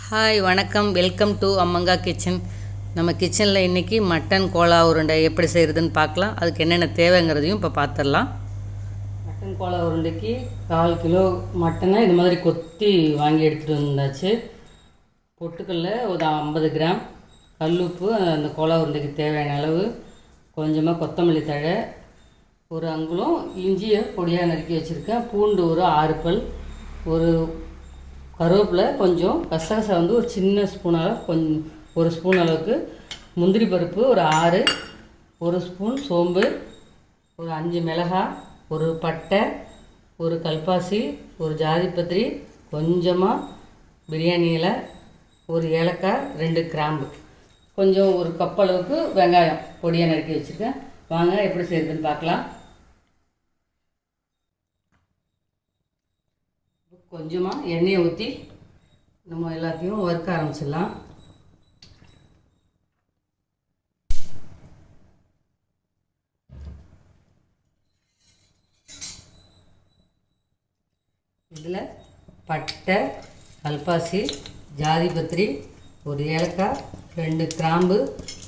Hi வணக்கம், welcome to அம்மங்கா kitchen. நம்ம கிச்சனில் இன்றைக்கி மட்டன் கோலா உருண்டை எப்படி செய்கிறதுன்னு பார்க்கலாம். அதுக்கு என்னென்ன தேவைங்கிறதையும் இப்போ பார்த்துடலாம். மட்டன் கோலா உருண்டைக்கு 1/4 கிலோ மட்டனை இது மாதிரி கொத்தி வாங்கி எடுத்துகிட்டு வந்தாச்சு. பொட்டுக்கல்ல ஒரு 50 கிராம், கல்லுப்பு, அந்த கோலா உருண்டைக்கு தேவையான அளவு, கொஞ்சமாக கொத்தமல்லி தழை, ஒரு அங்குலம் இஞ்சியை பொடியாக நறுக்கி வச்சுருக்கேன், பூண்டு ஒரு 6 பல், ஒரு கருவேப்பிலை, கொஞ்சம் கசகசா ஒரு சின்ன ஸ்பூனால் ஒரு ஸ்பூன் அளவுக்கு, முந்திரி பருப்பு ஒரு 6, ஒரு ஸ்பூன் சோம்பு, ஒரு 5 மிளகாய், ஒரு பட்டை, ஒரு கல்பாசி, ஒரு ஜாதிபத்திரி, கொஞ்சமாக பிரியாணி இலை, ஒரு ஏலக்காய், 2 கிராம்பு, கொஞ்சம் ஒரு கப் அளவுக்கு வெங்காயம் பொடியாக நறுக்கி வச்சுருக்கேன். வாங்க எப்படி செய்யுதுன்னு பார்க்கலாம். கொஞ்சமாக எண்ணெயை ஊற்றி நம்ம எல்லாத்தையும் வறுக்க ஆரம்பிச்சிடலாம். இதில் பட்டை, கல்பாசி, ஜாதிபத்திரி, ஒரு ஏலக்காய், 2 கிராம்பு,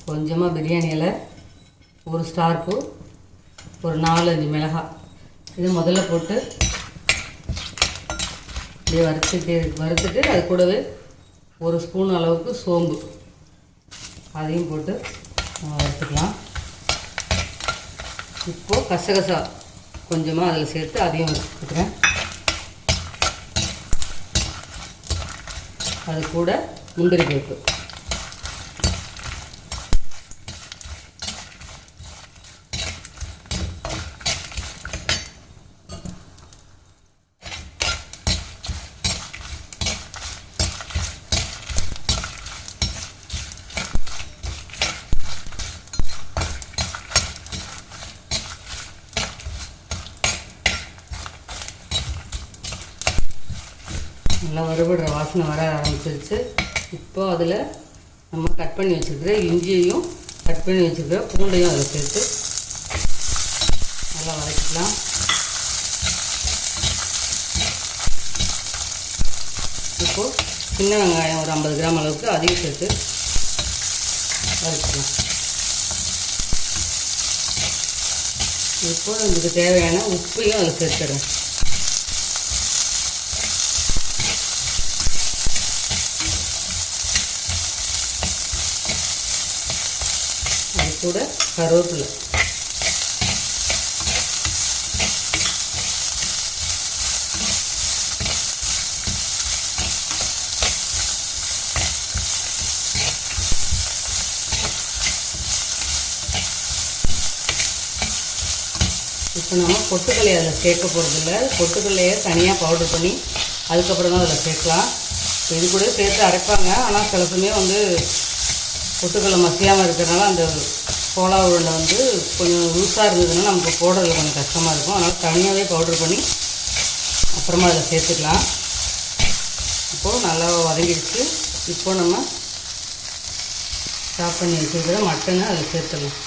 கொஞ்சமாக பிரியாணி இலை, ஒரு ஸ்டார் பூ, ஒரு 4-5 மிளகாய், இது முதல்ல போட்டு இப்படியே வறுத்துட்டு அது கூடவே ஒரு ஸ்பூன் அளவுக்கு சோம்பு அதையும் போட்டு வறுத்துக்கலாம். இப்போது கசகசா கொஞ்சமாக அதில் சேர்த்து அதையும் வறுத்துக்கிறேன். அது கூட முந்திரி பருப்பு, நல்லா வறுபடுற வாசனை வர ஆரம்பிச்சிருச்சு. இப்போது அதில் நம்ம கட் பண்ணி வச்சுருக்கிற இஞ்சியையும் கட் பண்ணி வச்சுருக்கிற பூண்டையும் அதில் சேர்த்து நல்லா வதக்கிக்கலாம். இப்போது சின்ன வெங்காயம் ஒரு 50 கிராம் அளவுக்கு அதையும் சேர்த்து வதக்கிக்கலாம். இப்போது இதுக்கு தேவையான உப்பையும் அதில் சேர்த்துறேன். அது கூட கருவேப்பிலை, இப்போ நம்ம பொட்டுக்கல்லையை அதில் சேர்க்க போகிறதில்ல. பொட்டுக்கல்லையை தனியாக பவுடர் பண்ணி அதுக்கப்புறம் தான் அதில் சேர்க்கலாம். இது கூட சேர்த்து அரைப்பாங்க, ஆனால் சில சமயம் பொட்டுக்கல்லை மசியாமல் இருக்கிறதுனால அந்த கோலா உருண்டை கொஞ்சம் லூஸாக இருந்ததுன்னா நமக்கு போடுறது கொஞ்சம் கஷ்டமாக இருக்கும். அதனால் தனியாகவே பவுடர் பண்ணி அப்புறமா அதில் சேர்த்துக்கலாம். இப்போது நல்லா வதங்கிடுச்சு. இப்போது நம்ம சாப் பண்ணி வச்சுருக்கிற மட்டனை அதில் சேர்த்துடலாம்.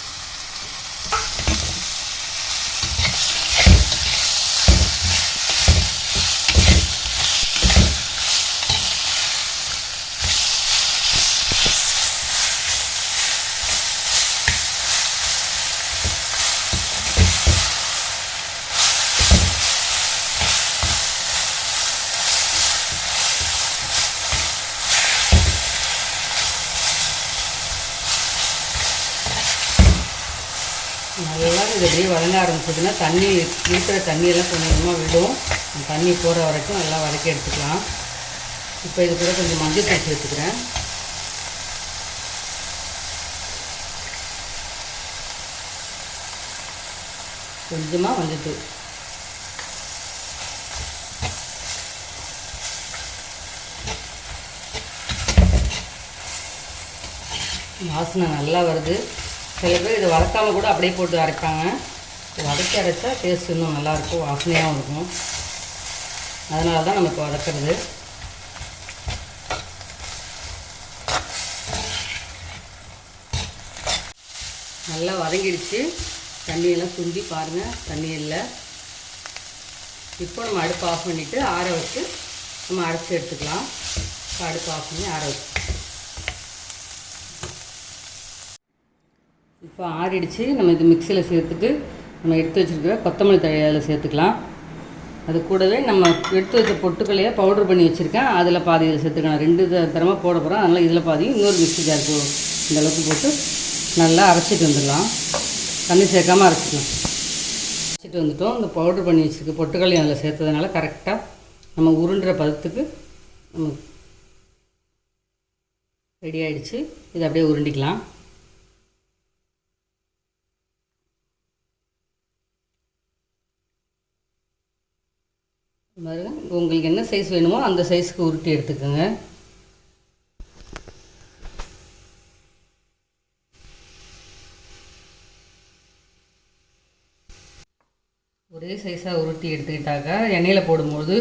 நல்லா இது அப்படியே வதங்க ஆரம்பிச்சதுன்னா தண்ணி இருக்கிற தண்ணியெல்லாம் கொஞ்சம் கொஞ்சமாக விடும். தண்ணி போகிற வரைக்கும் நல்லா வதக்கி எடுத்துக்கலாம். இப்போ இது கூட கொஞ்சம் மஞ்சள் தூள் சேர்த்துக்கிறேன். கொஞ்சமாக மஞ்சள் தூள், வாசனை நல்லா வருது. சில பேர் இதை வதக்காமல் கூட அப்படியே போட்டு அரைப்பாங்க. வதக்கி அரைச்சா டேஸ்ட் இன்னும் நல்லாயிருக்கும், வாசனையாகவும் இருக்கும். அதனால தான் நம்ம இப்போ வதக்கிறது. நல்லா வதங்கிடுச்சு. தண்ணியெல்லாம் சுண்டி பாருங்கள், தண்ணி இல்லை. இப்போ நம்ம அடுப்பு ஆஃப் பண்ணிவிட்டு ஆற வச்சு நம்ம அரைச்சி எடுத்துக்கலாம். அடுப்பு ஆஃப் பண்ணி ஆற வச்சு. இப்போ ஆறிடுச்சு. நம்ம இது மிக்சியில் சேர்த்துட்டு நம்ம எடுத்து வச்சுருக்கிற கொத்தமல்லி தழை அதில் சேர்த்துக்கலாம். அது கூடவே நம்ம எடுத்து வச்ச பொட்டுக்கல்லையே பவுட்ரு பண்ணி வச்சுருக்கேன், அதில் பாதி இதில் சேர்த்துக்கலாம். 2 தரமாக போட போகிறோம். அதனால் இதில் பாதி இன்னொரு மிக்ஸி ஜார் இந்த அளவுக்கு போட்டு நல்லா அரைச்சிட்டு வந்துடலாம். தண்ணி சேர்க்காமல் அரைச்சிக்கலாம். அரைச்சிட்டு வந்துட்டோம். இந்த பவுட்ரு பண்ணி வச்சுருக்கு பொட்டுக்கல்லையும் அதில் சேர்த்ததுனால கரெக்டாக நம்ம உருண்டுற பதத்துக்கு நம்ம ரெடி ஆகிடுச்சு. இதை அப்படியே உருண்டிக்கலாம். பாருங்க, உங்களுக்கு என்ன சைஸ் வேணுமோ அந்த சைஸுக்கு உருட்டி எடுத்துக்கோங்க. ஒரே சைஸாக உருட்டி எடுத்துக்கிட்டாக்கா எண்ணெயில் போடும்போது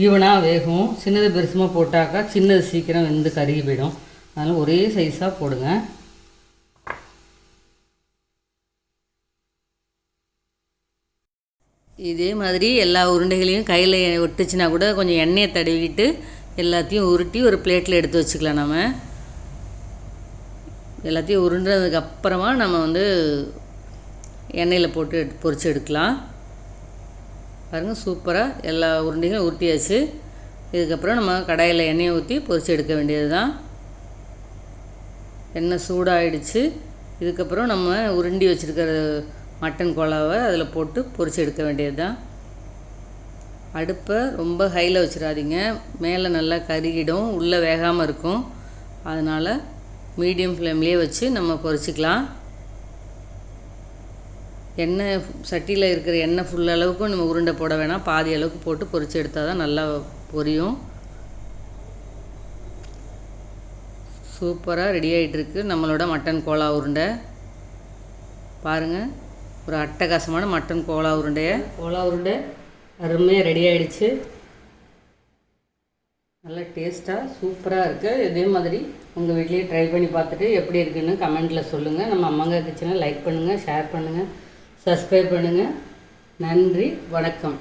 ஈவனாக வேகும். சின்னது பெருசுமாக போட்டாக்கா சின்னது சீக்கிரம் வெந்து கருகி போயிடும். அதனால் ஒரே சைஸாக போடுங்க. இதே மாதிரி எல்லா உருண்டைகளையும் கையில் ஒட்டுச்சுன்னா கூட கொஞ்சம் எண்ணெயை தடவிக்கிட்டு எல்லாத்தையும் உருட்டி ஒரு பிளேட்டில் எடுத்து வச்சுக்கலாம். நம்ம எல்லாத்தையும் உருண்டதுக்கப்புறமா நம்ம எண்ணெயில் போட்டு பொரிச்சு எடுக்கலாம். பாருங்கள், சூப்பராக எல்லா உருண்டைகளும் உருட்டியாச்சு. இதுக்கப்புறம் நம்ம கடாயில் எண்ணெயை ஊற்றி பொரிச்சு எடுக்க வேண்டியது தான். எண்ணெய் சூடாகிடுச்சு. இதுக்கப்புறம் நம்ம உருண்டி வச்சுருக்கிற மட்டன் கோலாவை அதில் போட்டு பொரிச்சு எடுக்க வேண்டியது தான். அடுப்பை ரொம்ப ஹையில் வச்சிடாதீங்க, மேலே நல்லா கருகிடும், உள்ளே வேகாமல் இருக்கும். அதனால் மீடியம் ஃப்ளேம்லேயே வச்சு நம்ம பொரிச்சிக்கலாம். எண்ணெய் சட்டியில் இருக்கிற எண்ணெய் ஃபுல் அளவுக்கும் நம்ம உருண்டை போட வேணாம், பாதி அளவுக்கு போட்டு பொரிச்சு எடுத்தால் தான் நல்லா பொரியும். சூப்பராக ரெடி ஆகிட்டுருக்கு நம்மளோட மட்டன் கோலா உருண்டை. பாருங்கள், ஒரு அட்டகாசமான மட்டன் கோலா உருண்டை அருமையாக ரெடி ஆகிடுச்சு. நல்லா டேஸ்ட்டாக சூப்பராக இருக்குது. இதே மாதிரி உங்கள் வீட்லேயே ட்ரை பண்ணி பார்த்துட்டு எப்படி இருக்குன்னு கமெண்ட்டில் சொல்லுங்கள். நம்ம அம்மங்கா கிச்சனை லைக் பண்ணுங்கள், ஷேர் பண்ணுங்கள், சப்ஸ்கிரைப் பண்ணுங்கள். நன்றி, வணக்கம்.